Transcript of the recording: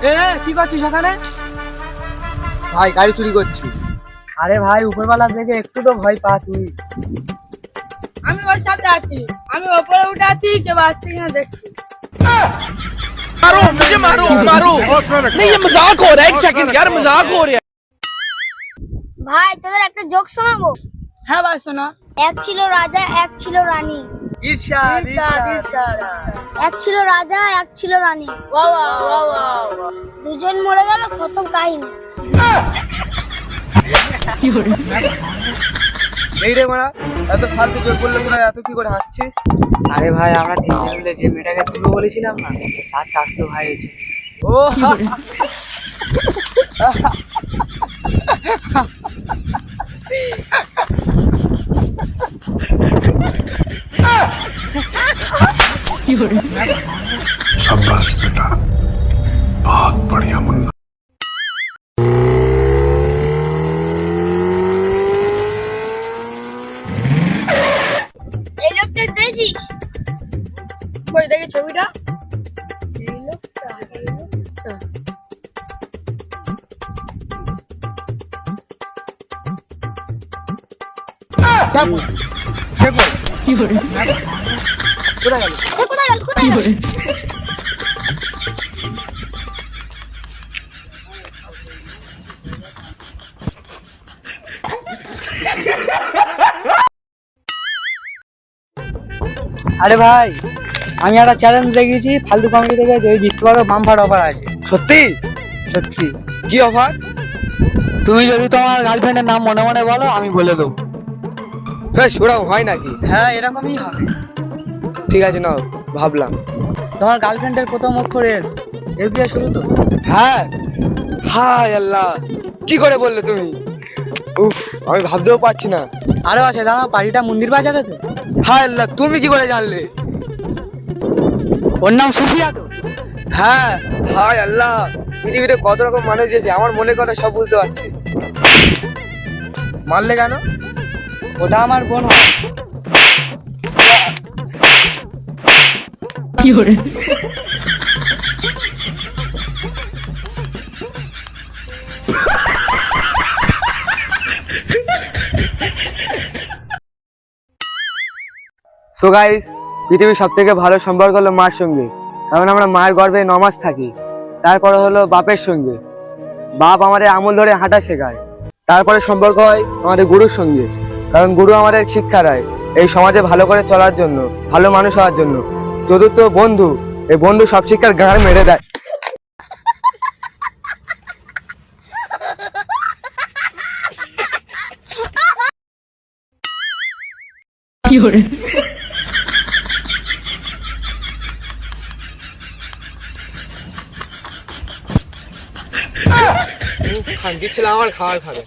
এ কি করছিস ওখানে? ভাই গাড়ি চুরি করছি। আরে ভাই উপরওয়ালা দেখে একটু তো ভয় পা তুই। আমি ওর সাথে আছি, আমি ওপরে উঠে আছি, কেউ আসছে কিনা দেখছি। मारो मुझे मारो मारो नहीं ये मजाक हो रहा है। एक सेकंड यार मजाक हो रहा है। ভাই তোদের একটা জোক শোনাবো। হ্যাঁ ভাই শোনো। এক ছিল রাজা, এক ছিল রানী। ঈর্ষাদ এক ছিল রাজা, এক ছিল রানী। ওয়া ওয়া ওয়া ওয়া। দুজন মরে গেল, খতম কাহিনী। এই রে মারা, এত ফালতু জোর করলে তোরা এত কি করে হাসছিস? আরে ভাই আমরা তিনজন মিলে যে মেয়েটাকে তুলবো বলেছিলাম না, তার চারশো ভাই হয়েছে। ও शाबाश बेटा, बहुत बढ़िया मुन्ना। এই লোকটা দেখছিস? কই দেখি ছবিটা। এই লোকটা, এই লোকটা। কোথায় গেল? কোথায় গেল? কোথায় গেল? আরে ভাই আমি একটা চ্যালেঞ্জ দেখেছি ফালতু কমেডি থেকে, যে জিততে পারো বাম্পার অফার আছে। সত্যি? সত্যি। কি অফার? তুমি যদি তোমার গার্লফ্রেন্ডের নাম মনে মনে বলো আমি বলে দেবো। বেশ, ওরকম হয় নাকি? হ্যাঁ এরকমই হবে। ঠিক আছে নাও, ভাবলাম। তোমার গার্লফ্রেন্ডের প্রথম অক্ষর এস, এস দিয়ে শুরু তো। হ্যাঁ, হায় আল্লাহ, কি করে বললে তুমি? উফ, আমি ভাবতেও পারছি না। আরো আছে দাঁড়াও, বাড়িটা মন্দির বাজারে তো। হায় আল্লাহ, তুমি কি করে জানলে? ওর নাম সুফিয়া তো। হ্যাঁ, হায় আল্লাহ, পৃথিবীতে কত রকম মানুষ আছে, আমার মনে করে সব বুঝতে পারছি। মারলে কেন? ওটা আমার বোন হয়। কি করে? সো গাইস, পৃথিবীর সব থেকে ভালো সম্পর্ক হলো মার সঙ্গে, কারণ আমরা মায়ের গর্ভে 9 মাস থাকি। তারপরে হলো বাপের সঙ্গে, বাপ আমাদের আমল ধরে হাঁটা শেখায়। তারপরে সম্পর্ক হয় আমাদের গুরুর সঙ্গে, কারণ গুরু আমাদের শিক্ষা দেয় এই সমাজে ভালো করে চলার জন্য, ভালো মানুষ হওয়ার জন্য। চতুর্থ বন্ধু, এই বন্ধু সব শিক্ষার গাঁড় মেরে দেয়। কি করে? খান দিচ্ছিলাম আমার খাবার খাবে।